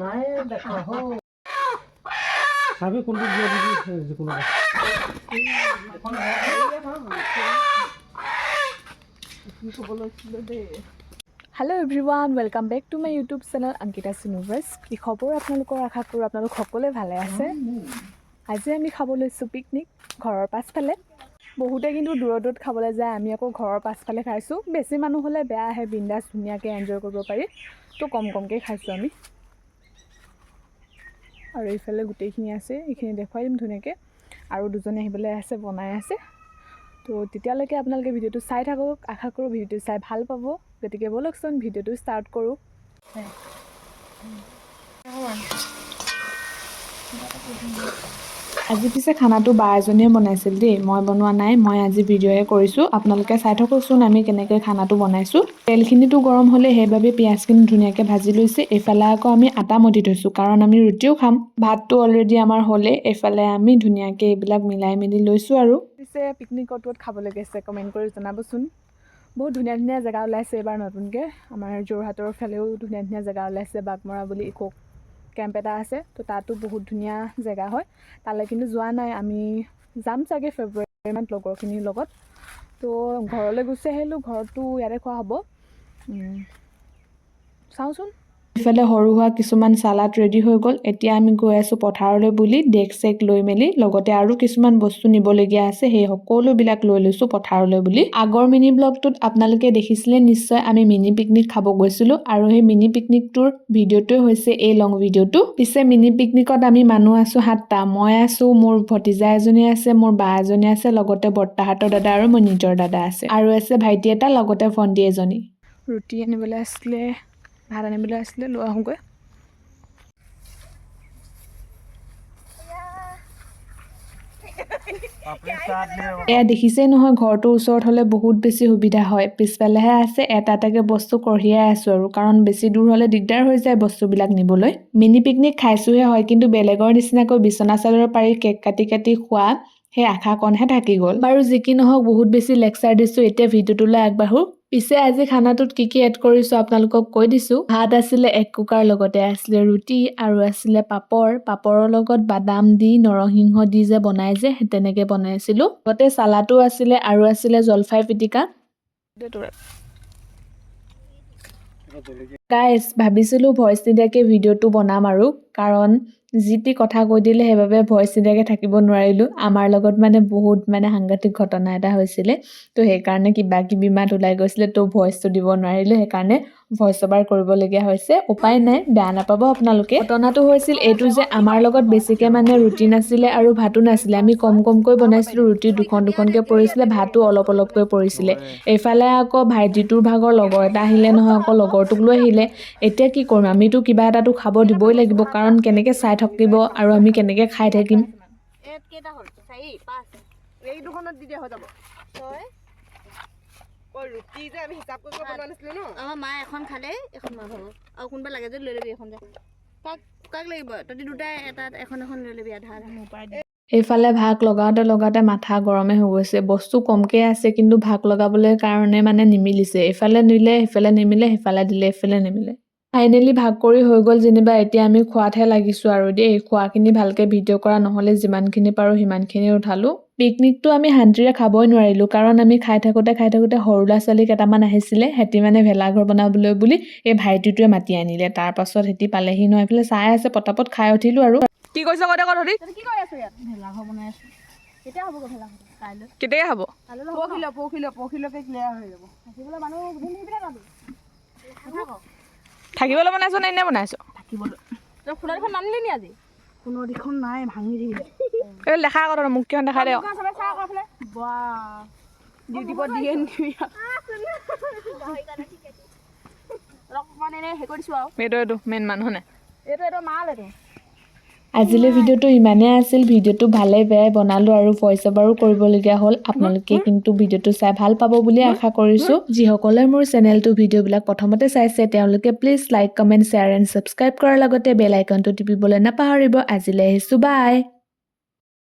নাই দেখা হো সাবে কোনটো দিয়া দিবি যিকোনো এখন কি খবৰ লৈছিল দে Hello everyone, welcome back to my YouTube channel Ankita Sinuvers. কি খবৰ আপোনালোকৰ আশা কৰোঁ আপোনালোক সকলোৱে ভালে আছে। আজি আমি খাব লৈছোঁ পিকনিক ঘৰৰ পাছফালে। বহুতে কিন্তু দূৰত খাবলৈ যায়, আমি আকৌ ঘৰৰ পাছফালে খাইছোঁ। বেছি মানুহ হ'লে বেয়া আহে, বিন্দাছ ধুনীয়াকৈ এনজয় কৰিব পাৰি। তো কমকৈ খাইছোঁ আমি। আৰু এইফালে গোটেইখিনি আছে, এইখিনি দেখুৱাই দিম ধুনীয়াকৈ। আৰু দুজনে আহিবলৈ আছে, বনাই আছে। তো তেতিয়ালৈকে আপোনালোকে ভিডিঅ'টো চাই থাকক, আশা কৰোঁ ভিডিঅ'টো চাই ভাল পাব। গতিকে ব'লকচোন ভিডিঅ'টো ষ্টাৰ্ট কৰোঁ। আজি পিছে খানাটো বা এজনীয়ে বনাইছিল দেই, মই বনোৱা নাই। মই আজি ভিডিঅ'হে কৰিছোঁ, আপোনালোকে চাই থাককচোন আমি কেনেকৈ খানাটো বনাইছোঁ। তেলখিনিটো গৰম হ'লে সেইবাবে পিঁয়াজখিনি ধুনীয়াকৈ ভাজি লৈছে। এইফালে আকৌ আমি আটা মঠি থৈছোঁ, কাৰণ আমি ৰুটিও খাম। ভাতটো অলৰেডি আমাৰ হ'লে, এইফালে আমি ধুনীয়াকৈ এইবিলাক মিলাই মেলি লৈছোঁ। আৰু পিছে পিকনিক ক'ত খাবলৈ গৈছে কমেণ্ট কৰি জনাবচোন। বহুত ধুনীয়া ধুনীয়া জেগা ওলাইছে এইবাৰ নতুনকৈ। আমাৰ যোৰহাটৰ ফালেও ধুনীয়া ধুনীয়া জেগা ওলাইছে। বাঘমৰা বুলি ইক' কেম্প এটা আছে, তো তাতো বহুত ধুনীয়া জেগা হয়। তালৈ কিন্তু যোৱা নাই, আমি যাম চাগে ফেব্ৰুৱাৰীমানত লগৰখিনিৰ লগত। তো ঘৰলৈ গুচি আহিলোঁ, ঘৰতো ইয়াতে খোৱা হ'ব। চাওঁচোন। ইফালে সৰু সুৰা কিছুমান চালাড ৰেডি হৈ গ'ল। এতিয়া আমি গৈ আছোঁ পথাৰলৈ বুলি ডেক চেক লৈ মেলি, লগতে আৰু কিছুমান বস্তু নিবলগীয়া আছে, সেই সকলোবিলাক লৈ লৈছোঁ পথাৰলৈ বুলি। আগৰ মিনি ব্লগটোত আপোনালোকে দেখিছিলে নিশ্চয়, আমি মিনি পিকনিক খাব গৈছিলোঁ। আৰু সেই মিনি পিকনিকটোৰ ভিডিঅ'টোৱে হৈছে এই লং ভিডিঅ'টো। পিছে মিনি পিকনিকত আমি মানুহ আছোঁ 7টা। মই আছোঁ, মোৰ ভতিজা এজনী আছে, মোৰ বা এজনী আছে, লগতে বৰ্তাহঁতৰ দাদা আৰু মোৰ নিজৰ দাদা আছে। আৰু আছে ভাইটি এটা, লগতে ভণ্টি এজনী। ৰুটি আনিবলৈ আছিলে, ভাত আনিবলৈ আছিলে, লৈ আহোঁগৈ। এয়া দেখিছেই নহয়, ঘৰটোৰ ওচৰত হ'লে বহুত বেছি সুবিধা হয়। পিছফালেহে আছে, এটা এটাকৈ বস্তু কঢ়িয়াই আছোঁ আৰু, কাৰণ বেছি দূৰ হ'লে দিগদাৰ হৈ যায় বস্তুবিলাক নিবলৈ। মিনি পিকনিক খাইছোঁহে হয়, কিন্তু বেলেগৰ নিচিনাকৈ বিচনা চাদৰ পাৰি কেক কাটি কাটি খোৱা সেই আশাকণহে থাকি গ'ল। বাৰু যি কি নহওক, বহুত বেছি লেকচাৰ দিছোঁ, এতিয়া ভিডিঅ'টোলৈ আগবাঢ়োঁ। পিছে আজি খানাটোত কি কি এড কৰিছোঁ আপোনালোকক কৈ দিছোঁ। ভাত আছিলে 1 কুকাৰ, লগতে আছিলে ৰুটি আৰু আছিলে পাপৰ। পাপৰৰ লগত বাদাম দি, নৰসিংহ দি যে বনাই যে, তেনেকৈ বনাইছিলোঁ। লগতে চালাডো আছিলে আৰু আছিলে জলফাই পিটিকা। গাইজ, ভাবিছিলোঁ ভইচ নিদিয়াকৈ ভিডিঅ'টো বনাম আৰু, কাৰণ যি টি কথা কৈ দিলে, সেইবাবে ভইচ নিদিয়াকৈ থাকিব নোৱাৰিলোঁ। আমাৰ লগত বহুত সাংঘাতিক ঘটনা এটা হৈছিলে, তো সেইকাৰণে কিবা কিবি মাত ওলাই গৈছিলে, তো ভইচটো দিব নোৱাৰিলোঁ। সেইকাৰণে ভইচ অভাৰ কৰিবলগীয়া হৈছে, উপায় নাই, বেয়া নাপাব আপোনালোকে। ঘটনাটো হৈছিল এইটো যে, আমাৰ লগত বেছিকৈ ৰুটি নাছিলে আৰু ভাতো নাছিলে। আমি কমকৈ বনাইছিলোঁ, ৰুটি দুখনকৈ পৰিছিলে, ভাতো অলপকৈ পৰিছিলে। এইফালে আকৌ ভাইটিটোৰ ভাগৰ লগৰ এটা আহিলে নহয়, আকৌ লগৰটোক লৈ আহিলে। এতিয়া কি কৰিম, আমিতো কিবা এটাতো খাব দিবই লাগিব, কাৰণ কেনেকৈ চাই থাকিব আৰু আমি কেনেকৈ খাই থাকিম। ৰুটি যে আমি হিচাপ কৰি বনোৱা নাছিলো ন। মায়ে এখন খালে, এখন মই ভাবো আৰু কোনোবা লাগে যদি লৈ ল'বি এখন যে। কাক লাগিব? তহঁতি দুটাই এটা এখন লৈ ল'বি, আধা আধা। এইফালে ভাগ লগাওঁতে মাথা গৰমে হৈ গৈছে। বস্তু কমকৈ আছে, কিন্তু ভাগ লগাবলৈ কাৰণে নিমিলিছে। এইফালে নিলে সিফালে নিমিলে, সিফালে দিলে এইফালে নিমিলে। ফাইনেলি ভাগ কৰি হৈ গ'ল যেনিবা। এতিয়া আমি খোৱাতহে লাগিছোঁ আৰু দেই। খোৱাখিনি ভালকৈ ভিডিঅ' কৰা নহ'লে, যিমানখিনি পাৰোঁ সিমানখিনি উঠালোঁ। পিকনিকটো আমি শান্তিৰে খাবই নোৱাৰিলোঁ, কাৰণ আমি খাই থাকোঁতে সৰু ল'ৰা ছোৱালী কেইটামান আহিছিলে। সিহঁতি ভেলাঘৰ বনাবলৈ বুলি এই ভাইটিটোৱে মাতি আনিলে। তাৰপাছত সিহঁতি পালেহি নহয়, এইফালে চাই আছে, পটাপট খাই উঠিলোঁ আৰু। কি কৈছ কতে ধৰি? কি কৰি আছো ইয়াত? ভেলাঘৰ বনাই আছো। কেতিয়া হ'ব ভেলাঘৰ? কাইলৈ। কেতিয়া হ'ব? পৰহিলৈকে ক্লিয়াৰ হৈ যাব। থাকিবলৈ মানুহ থাকিবলৈ বনাইছ নে এনে বনাইছ? থাকিবলৈ। তই সোণৰ দিখন নানিলি নি আজি? সোণৰ দিখন নাই, ভাঙি দিলে। এই দেখা আকৌ মোক কিয় দেখাই দে। ইউটিউবত দিয়ে নিবি। এইটো মেইন মানুহ নে? এইটো মাল এইটো। আজিলৈ ভিডিঅ'টো ইমানেই আছিল। ভিডিঅ'টো ভালে বেয়াই বনালোঁ আৰু ভইচ অভাৰো কৰিবলগীয়া হ'ল। আপোনালোকে কিন্তু ভিডিঅ'টো চাই ভাল পাব বুলি আশা কৰিছোঁ। যিসকলে মোৰ চেনেলটো ভিডিঅ'বিলাক প্ৰথমতে চাইছে, তেওঁলোকে please like, comment, share and subscribe কৰাৰ লগতে বেল আইকনটো টিপিবলৈ নাপাহৰিব। আজিলৈ আহিছোঁ, বাই।